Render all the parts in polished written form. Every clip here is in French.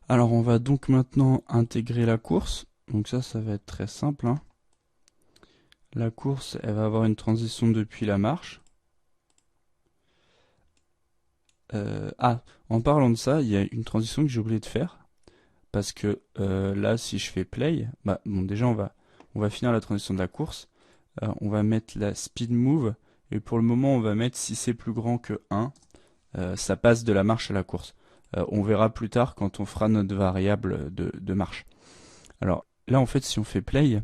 Alors on va donc maintenant intégrer la course. Donc ça va être très simple, hein. La course, elle va avoir une transition depuis la marche. En parlant de ça, il y a une transition que j'ai oublié de faire. Parce que là, si je fais play, bah bon, déjà on va finir la transition de la course. On va mettre la speed move. Et pour le moment, on va mettre si c'est plus grand que 1, ça passe de la marche à la course. On verra plus tard quand on fera notre variable de marche. Alors là, en fait, si on fait play,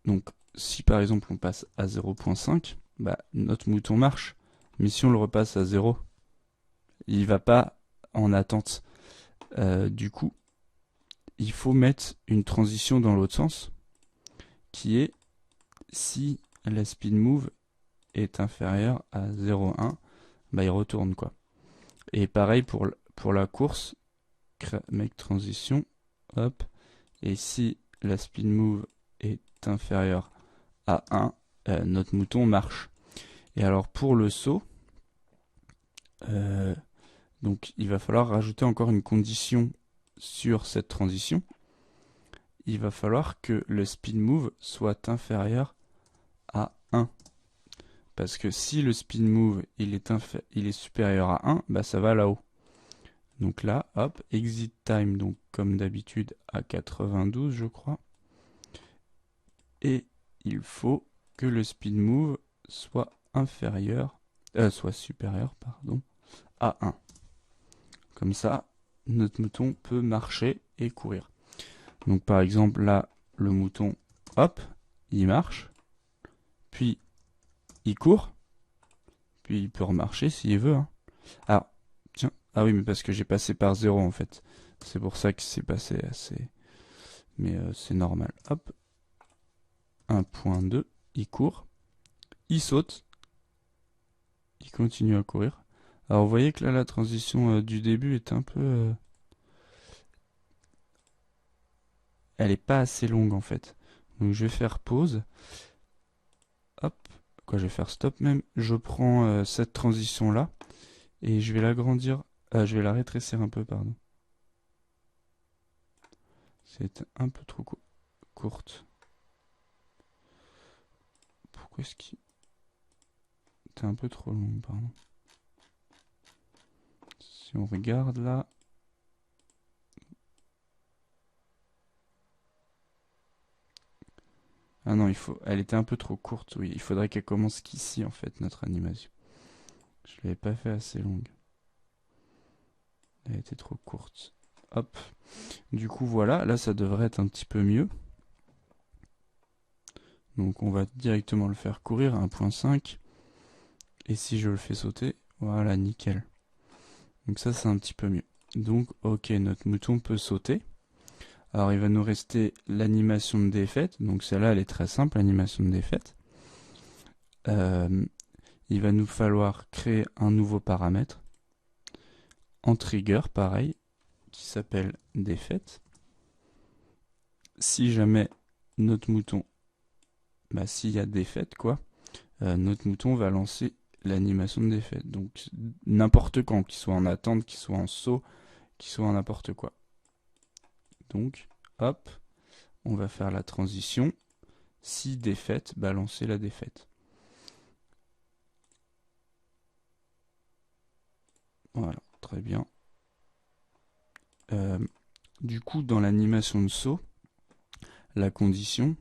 donc si par exemple on passe à 0.5, bah, notre mouton marche. Mais si on le repasse à 0, il va pas en attente. Du coup, il faut mettre une transition dans l'autre sens, qui est si la speed move est inférieure à 0.1, bah il retourne quoi. Et pareil pour la course, make transition, hop, et si la speed move est inférieure à 1, notre mouton marche. Et alors pour le saut, euh, donc il va falloir rajouter encore une condition sur cette transition. Il va falloir que le speed move soit inférieur à 1. Parce que si le speed move il est supérieur à 1, bah ça va là-haut. Donc là, hop, exit time, donc comme d'habitude à 92 je crois. Et il faut que le speed move soit soit supérieur, pardon, à 1. Comme ça, notre mouton peut marcher et courir. Donc par exemple là, le mouton, hop, il marche, puis il court, puis il peut remarcher s'il veut, hein. Alors, tiens, ah oui, mais parce que j'ai passé par 0 en fait. C'est pour ça que c'est passé assez. Mais c'est normal. Hop, 1.2, il court, il saute, il continue à courir. Alors vous voyez que là, la transition du début est un peu... elle est pas assez longue en fait. Donc je vais faire pause. Hop, quoi, je vais faire stop même. Je prends cette transition là et je vais l'agrandir. Je vais la rétrécir un peu, pardon. C'est un peu trop courte. Pourquoi est-ce qu'il... C'est un peu trop long, pardon. Si on regarde là... Ah non, elle était un peu trop courte, oui. Il faudrait qu'elle commence qu'ici, en fait, notre animation. Je l'avais pas fait assez longue. Elle était trop courte. Hop. Du coup, voilà. Là, ça devrait être un petit peu mieux. Donc, on va directement le faire courir à 1.5. Et si je le fais sauter, voilà, nickel. Donc ça, c'est un petit peu mieux. Donc, ok, notre mouton peut sauter. Alors, il va nous rester l'animation de défaite. Donc, celle-là, elle est très simple, l'animation de défaite. Il va nous falloir créer un nouveau paramètre en trigger, pareil, qui s'appelle défaite. Si jamais notre mouton, bah, s'il y a défaite, quoi, notre mouton va lancer l'animation de défaite. Donc, n'importe quand, qu'il soit en attente, qu'il soit en saut, qu'il soit en n'importe quoi. Donc, hop, on va faire la transition. Si défaite, balancer la défaite. Voilà, très bien. Du coup, dans l'animation de saut, la condition,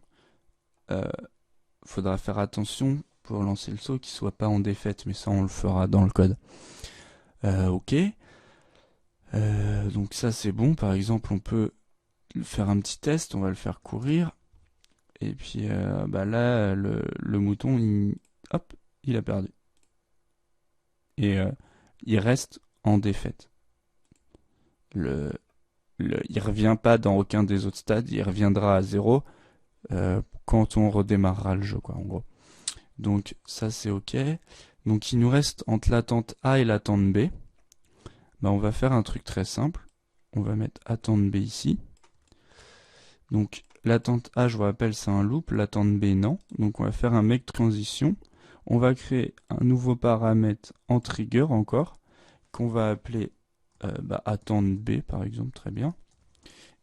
faudra faire attention pour lancer le saut qu'il soit pas en défaite, mais ça on le fera dans le code. Ok. Donc ça c'est bon. Par exemple, on peut faire un petit test. On va le faire courir. Et puis bah là, le mouton, hop, il a perdu. Et il reste en défaite. Le, il revient pas dans aucun des autres stades. Il reviendra à 0 quand on redémarrera le jeu, quoi, en gros. Donc ça c'est ok. Donc il nous reste entre l'attente A et l'attente B. Bah, on va faire un truc très simple. On va mettre attente B ici. Donc l'attente A, je vous rappelle, c'est un loop. L'attente B, non. Donc on va faire un make transition. On va créer un nouveau paramètre en trigger encore, qu'on va appeler attendre B par exemple, très bien.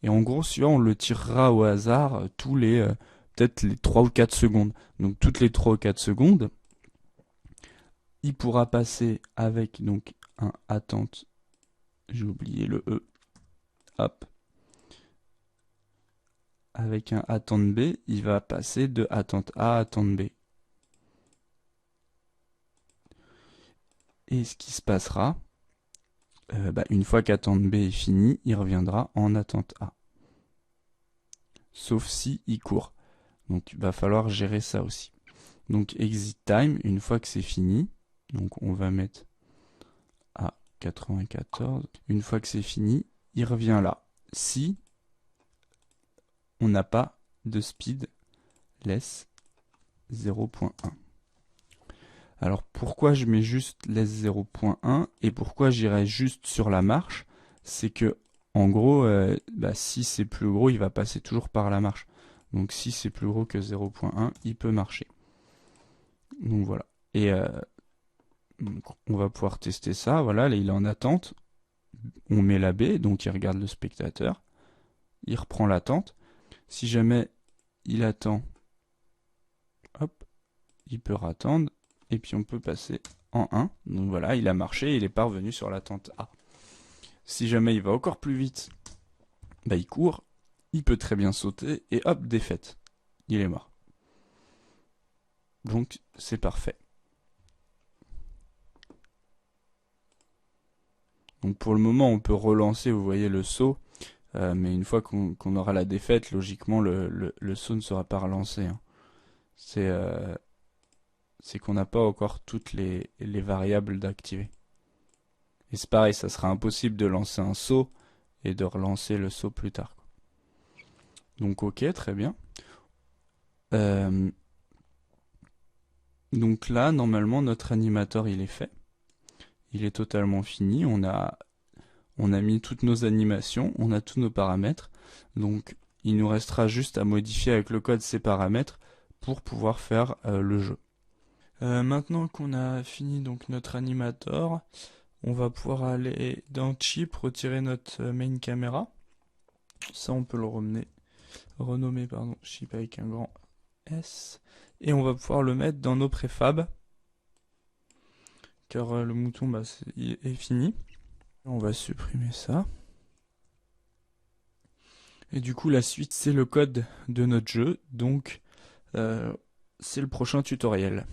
Et en gros, celui-là, on le tirera au hasard tous les peut-être les 3 ou 4 secondes. Donc toutes les 3 ou 4 secondes, il pourra passer avec donc un attente. J'ai oublié le E. Hop. Avec un attente B, il va passer de attente A à attente B. Et ce qui se passera, une fois qu'attente B est finie, il reviendra en attente A. Sauf si il court. Donc il va falloir gérer ça aussi. Donc exit time, une fois que c'est fini, donc on va mettre à 94. Une fois que c'est fini, il revient là. Si on n'a pas de speed less 0.1. Alors pourquoi je mets juste less 0.1 et pourquoi j'irai juste sur la marche? C'est que en gros, si c'est plus gros, il va passer toujours par la marche. Donc si c'est plus gros que 0.1, il peut marcher. Donc voilà. Et donc, on va pouvoir tester ça. Voilà, là il est en attente. On met la B, donc il regarde le spectateur. Il reprend l'attente. Si jamais il attend, hop, il peut attendre. Et puis on peut passer en 1. Donc voilà, il a marché, il est parvenu sur l'attente A. Si jamais il va encore plus vite, il court, il peut très bien sauter, et hop, défaite. Il est mort. Donc c'est parfait. Donc pour le moment, on peut relancer, vous voyez, le saut. Mais une fois qu'on aura la défaite, logiquement, le saut ne sera pas relancé. Hein. C'est qu'on n'a pas encore toutes les variables d'activer. Et c'est pareil, ça sera impossible de lancer un saut et de relancer le saut plus tard. Donc ok, très bien. Donc là, normalement, notre animateur, il est fait. Il est totalement fini. On a mis toutes nos animations, on a tous nos paramètres. Donc il nous restera juste à modifier avec le code ces paramètres pour pouvoir faire le jeu. Maintenant qu'on a fini donc notre animator, on va pouvoir aller dans Chip, retirer notre main camera. Ça on peut le renommer Chip avec un grand S. Et on va pouvoir le mettre dans nos préfabs. Car le mouton est fini. On va supprimer ça. Et du coup la suite c'est le code de notre jeu. Donc c'est le prochain tutoriel.